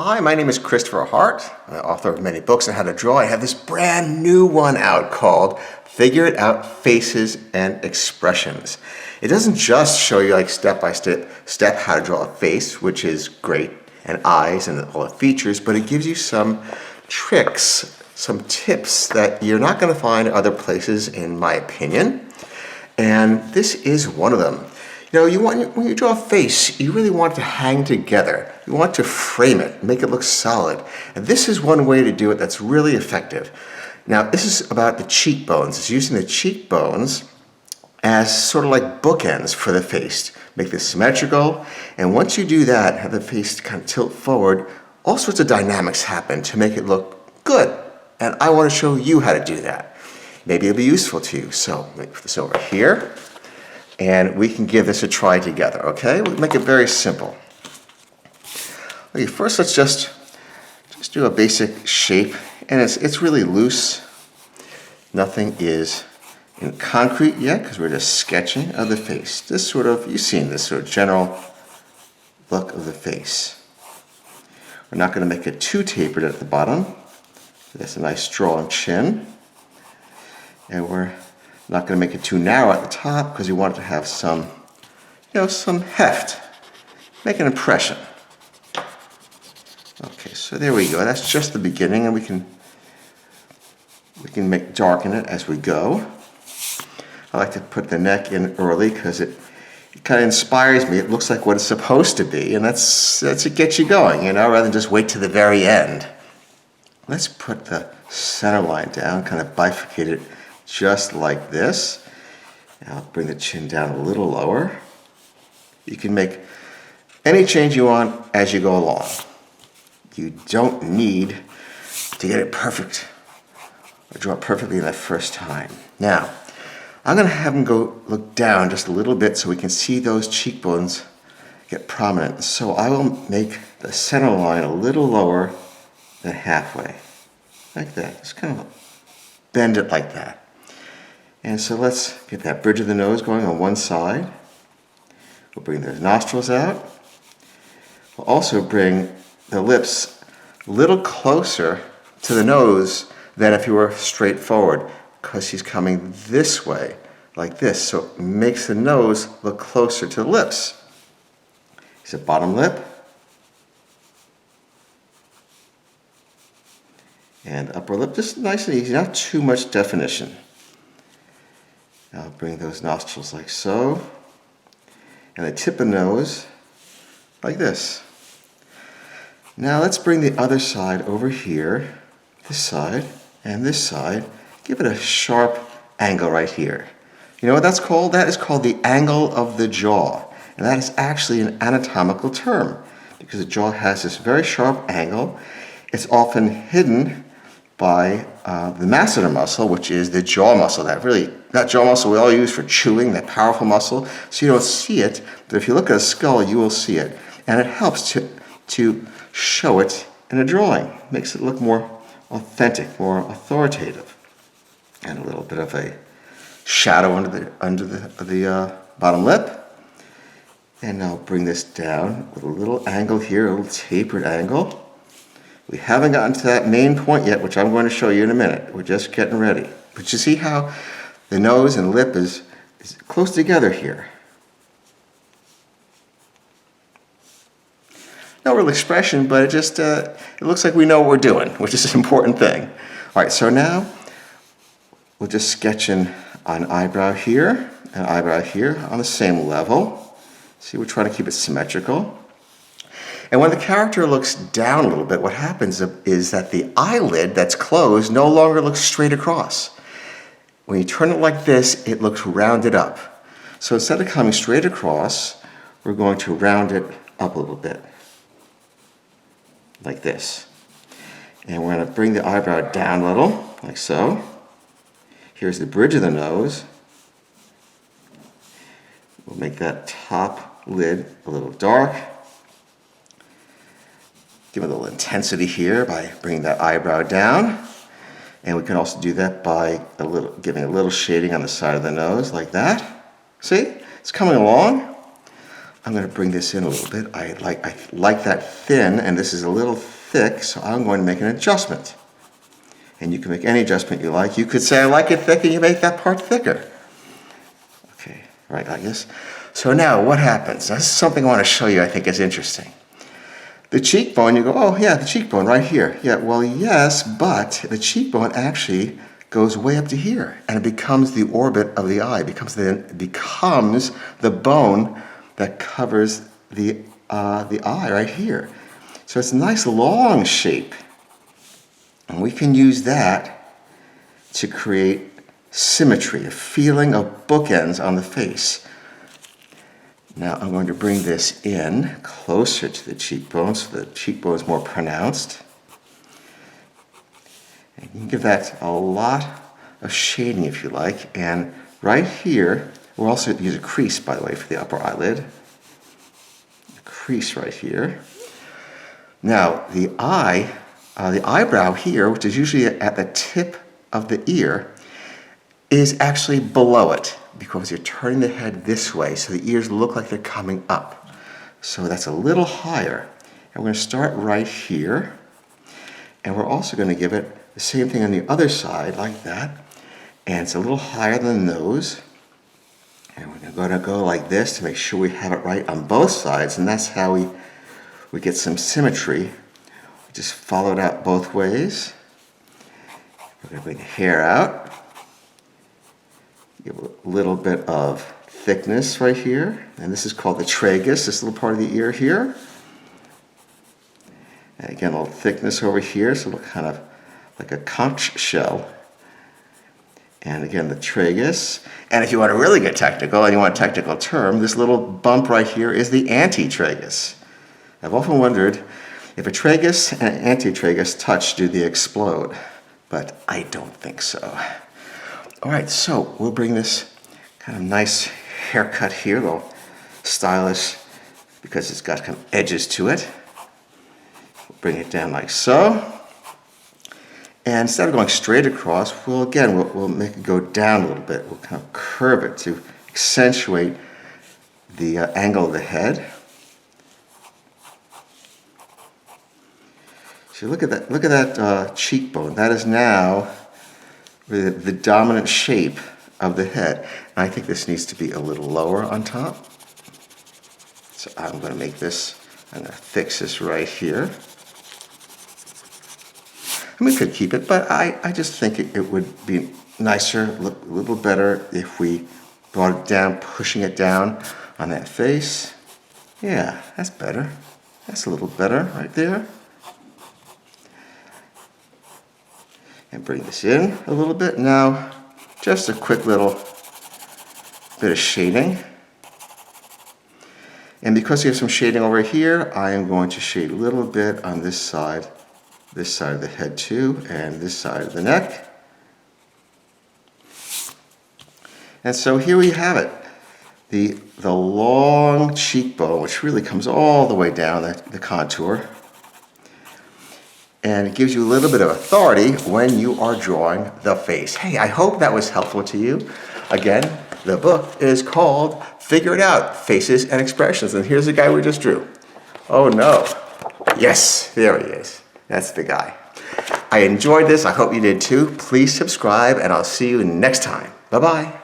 Hi, my name is Christopher Hart. I'm the author of many books on how to draw. I have this brand new one out called Figure It Out Faces and Expressions. It doesn't just show you like step by step how to draw a face, which is great, and eyes and all the features, but it gives you some tricks, some tips that you're not going to find other places, in my opinion. And this is one of them. You know, when you draw a face, you really want it to hang together. You want to frame it, make it look solid. And this is one way to do it that's really effective. Now, this is about the cheekbones. It's using the cheekbones as sort of like bookends for the face. Make this symmetrical. And once you do that, have the face kind of tilt forward, all sorts of dynamics happen to make it look good. And I want to show you how to do that. Maybe it'll be useful to you. So, let me put this over here. And we can give this a try together, okay? We'll make it very simple. Okay, first let's just do a basic shape. And it's really loose. Nothing is in concrete yet because we're just sketching of the face. This sort of, you've seen this sort of general look of the face. We're not going to make it too tapered at the bottom. That's a nice drawn chin. And we're not going to make it too narrow at the top because we want it to have some, some heft. Make an impression. Okay, so there we go. That's just the beginning, and we can darken it as we go. I like to put the neck in early because it kind of inspires me. It looks like what it's supposed to be, and that's it gets you going, rather than just wait to the very end. Let's put the center line down, kind of bifurcate it just like this. Now bring the chin down a little lower. You can make any change you want as you go along. You don't need to get it perfect or draw it perfectly that first time. Now, I'm going to have him go look down just a little bit so we can see those cheekbones get prominent. So I will make the center line a little lower than halfway, like that. Just kind of bend it like that. And so let's get that bridge of the nose going on one side. We'll bring those nostrils out. We'll also bring the lips a little closer to the nose than if you were straight forward, because he's coming this way, like this. So it makes the nose look closer to the lips. Here's a bottom lip. And upper lip, just nice and easy, not too much definition. Now bring those nostrils like so, and the tip of the nose like this. Now let's bring the other side over here, this side and this side. Give it a sharp angle right here. You know what that's called? That is called the angle of the jaw. And that is actually an anatomical term because the jaw has this very sharp angle. It's often hidden by the masseter muscle, which is the jaw muscle, that jaw muscle we all use for chewing, that powerful muscle. So you don't see it, but if you look at a skull, you will see it. And it helps to show it in a drawing. Makes it look more authentic, more authoritative. And a little bit of a shadow under the bottom lip. And now bring this down with a little angle here, a little tapered angle. We haven't gotten to that main point yet, which I'm going to show you in a minute. We're just getting ready. But you see how the nose and lip is close together here. No real expression, but it looks like we know what we're doing, which is an important thing. All right, so now we'll just sketch in an eyebrow here and eyebrow here on the same level. See, we're trying to keep it symmetrical. And when the character looks down a little bit, what happens is that the eyelid that's closed no longer looks straight across. When you turn it like this, it looks rounded up. So instead of coming straight across, we're going to round it up a little bit, like this. And we're going to bring the eyebrow down a little, like so. Here's the bridge of the nose. We'll make that top lid a little dark. Give it a little intensity here by bringing that eyebrow down. And we can also do that by giving a little shading on the side of the nose, like that. See? It's coming along. I'm going to bring this in a little bit. I like that thin, and this is a little thick, so I'm going to make an adjustment. And you can make any adjustment you like. You could say, I like it thick, and you make that part thicker. Okay, right like this. So now what happens? This is something I want to show you I think is interesting. The cheekbone, you go, oh yeah, the cheekbone right here. Yeah, well yes, but the cheekbone actually goes way up to here, and it becomes the orbit of the eye. It becomes the bone that covers the eye right here. So it's a nice long shape, and we can use that to create symmetry, a feeling of bookends on the face. Now I'm going to bring this in closer to the cheekbone so the cheekbone is more pronounced. And you can give that a lot of shading if you like. And right here, we'll also use a crease, by the way, for the upper eyelid. A crease right here. Now the eyebrow here, which is usually at the tip of the ear, is actually below it because you're turning the head this way, so the ears look like they're coming up. So that's a little higher. And we're going to start right here. And we're also going to give it the same thing on the other side, like that. And it's a little higher than the nose. And we're going to go like this to make sure we have it right on both sides. And that's how we get some symmetry. We just follow it out both ways. We're going to bring the hair out. Give a little bit of thickness right here. And this is called the tragus, this little part of the ear here. And again, a little thickness over here, so it'll kind of like a conch shell. And again, the tragus. And if you want to really get technical, and you want a technical term, this little bump right here is the antitragus. I've often wondered if a tragus and an antitragus touch, do they explode? But I don't think so. All right, so we'll bring this kind of nice haircut here, a little stylish because it's got kind of edges to it. We'll bring it down like so. And instead of going straight across, we'll make it go down a little bit. We'll kind of curve it to accentuate the angle of the head. So look at that cheekbone. That is now the dominant shape of the head. And I think this needs to be a little lower on top. So I'm going to make this, I'm going to fix this right here. And we could keep it, but I just think it would be nicer, look a little better if we brought it down, pushing it down on that face. Yeah, that's better. That's a little better right there. And bring this in a little bit. Now, just a quick little bit of shading. And because we have some shading over here, I am going to shade a little bit on this side of the head too, and this side of the neck. And so here we have it. The long cheekbone, which really comes all the way down the contour. And it gives you a little bit of authority when you are drawing the face. Hey, I hope that was helpful to you. Again, the book is called Figure It Out, Faces and Expressions. And here's the guy we just drew. Oh no. Yes, there he is. That's the guy. I enjoyed this. I hope you did too. Please subscribe, and I'll see you next time. Bye-bye.